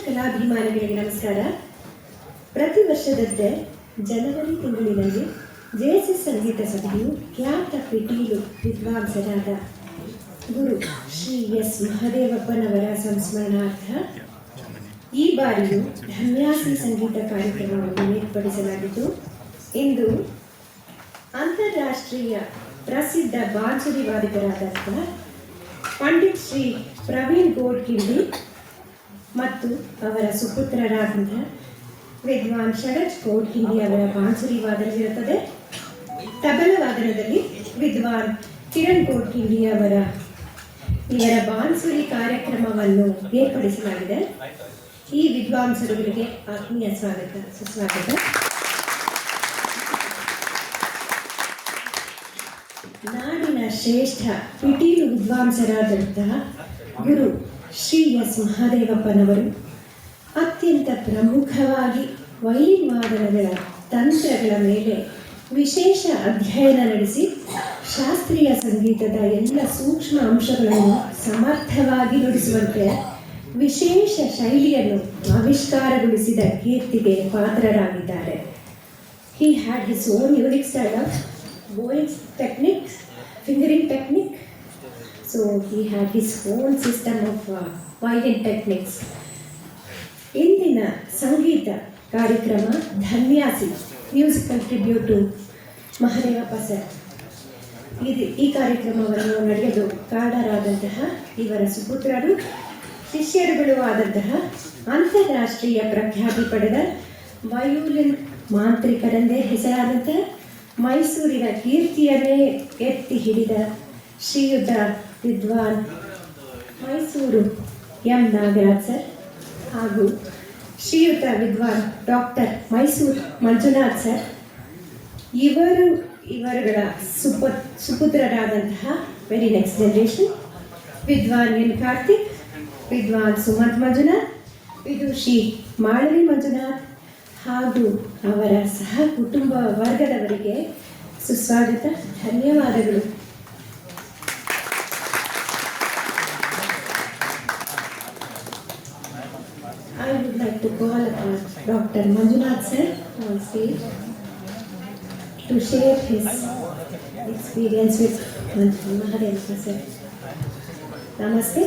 ಕಲಾಭಿಮಾನಿಗಳಿಗೆ ನಮಸ್ಕಾರ. ಪ್ರತಿ ವರ್ಷದಂತೆ ಜನವರಿ ತಿಂಗಳಿನಲ್ಲಿ ಜೆಎಸ್ಎಸ್ ಸಂಗೀತ ಸಭೆಯು ಖ್ಯಾತ ಪಿಟೀಲು ವಿದ್ವಾಂಸರಾದ ಗುರು ಶ್ರೀ ಎಸ್ ಮಹದೇವಪ್ಪನವರ ಸಂಸ್ಮರಣಾರ್ಥ ಈ ಬಾರಿಯೂ ಧನ್ಯಾಸಿ ಸಂಗೀತ ಕಾರ್ಯಕ್ರಮವನ್ನು ಏರ್ಪಡಿಸಲಾಗಿದ್ದು, ಇಂದು ಅಂತಾರಾಷ್ಟ್ರೀಯ ಪ್ರಸಿದ್ಧ ಬಾನ್ಸುರಿ ವಾದಕರಾದಂಥ ಪಂಡಿತ್ ಶ್ರೀ ಪ್ರವೀಣ್ ಗೋಡ್ಖಿಂಡಿ ಮತ್ತು ಅವರ ಸುಪುತ್ರರಾದಂಥ ವಿದ್ವಾನ್ ಶರತ್ ಗೋಡ್ಖಿಂಡಿ ಅವರ ಬಾನ್ಸುರಿ ವಾದನವಿರುತ್ತದೆ. ತಬಲ ವಾದನದಲ್ಲಿ ವಿದ್ವಾನ್ ಕಿರಣ್ ಗೋಡ್ಖಿಂಡಿ ಇವರ ಬಾನ್ಸುರಿ ಕಾರ್ಯಕ್ರಮವನ್ನು ಏರ್ಪಡಿಸಲಾಗಿದೆ. ಈ ವಿದ್ವಾಂಸರುಗಳಿಗೆ ಆತ್ಮೀಯ ಸುಸ್ವಾಗತ. ನಾಡಿನ ಶ್ರೇಷ್ಠ ಪಿಟೀಲು ವಿದ್ವಾಂಸರಾದಂತಹ ಗುರು ಶ್ರೀ ಎಸ್ ಮಹದೇವಪ್ಪನವರು ಅತ್ಯಂತ ಪ್ರಮುಖವಾಗಿ ವೈಲಿನ್ ವಾದನಗಳ ತಂತ್ರಗಳ ಮೇಲೆ ವಿಶೇಷ ಅಧ್ಯಯನ ನಡೆಸಿ ಶಾಸ್ತ್ರೀಯ ಸಂಗೀತದ ಎಲ್ಲ ಸೂಕ್ಷ್ಮ ಅಂಶಗಳನ್ನು ಸಮರ್ಥವಾಗಿ ನುಡಿಸುವಂತೆ ವಿಶೇಷ ಶೈಲಿಯನ್ನು ಆವಿಷ್ಕಾರಗೊಳಿಸಿದ ಕೀರ್ತಿಗೆ ಪಾತ್ರರಾಗಿದ್ದಾರೆ. He had his own unique style of bowing technique, fingering technique. So he had his own system of violin techniques. ಇಂದಿನ ಸಂಗೀತ ಕಾರ್ಯಕ್ರಮ Dhanyasi musical tribute to Mahadevappa sir. ಈ ಕಾರ್ಯಕ್ರಮವನ್ನು ನಡೆಯಲು ಕಾರಣರಾದಂತಹ ಇವರ ಸುಪುತ್ರರು ಶಿಷ್ಯರುಗಳು ಆದಂತಹ ಅಂತಾರಾಷ್ಟ್ರೀಯ ಪ್ರಖ್ಯಾತಿ ಪಡೆದ ವಯೋಲಿನ್ ಮಾಂತ್ರಿಕರೆಂದೇ ಹೆಸರಾದಂತಹ ಮೈಸೂರಿನ ಕೀರ್ತಿಯನ್ನೇ ಎತ್ತಿ ಹಿಡಿದ ಶ್ರೀಯುತ ವಿದ್ವಾನ್ ಮೈಸೂರು ಎಂ ನಾಗರಾಜ್ ಸರ್ ಹಾಗೂ ಶ್ರೀಯುತ ವಿದ್ವಾನ್ ಡಾಕ್ಟರ್ ಮೈಸೂರು ಮಂಜುನಾಥ್ ಸರ್ ಇವರುಗಳ ಸುಪುತ್ರರಾದಂತಹ ವೆರಿ ನೆಕ್ಸ್ಟ್ ಜನರೇಷನ್ ವಿದ್ವಾನ್ ಎನ್ ಕಾರ್ತಿಕ್, ವಿದ್ವಾನ್ ಸುಮಂತ್ ಮಂಜುನಾಥ್, ವಿದುಷಿ ಮಾಳವಿ ಮಂಜುನಾಥ್ ಹಾಗೂ ಅವರ ಸಹ ಕುಟುಂಬ ವರ್ಗದವರಿಗೆ ಸುಸ್ವಾಗತ, ಧನ್ಯವಾದಗಳು. I would like to call upon Dr. Manjunath sir on stage to share his experience with Mahadevappa sir. Namaste.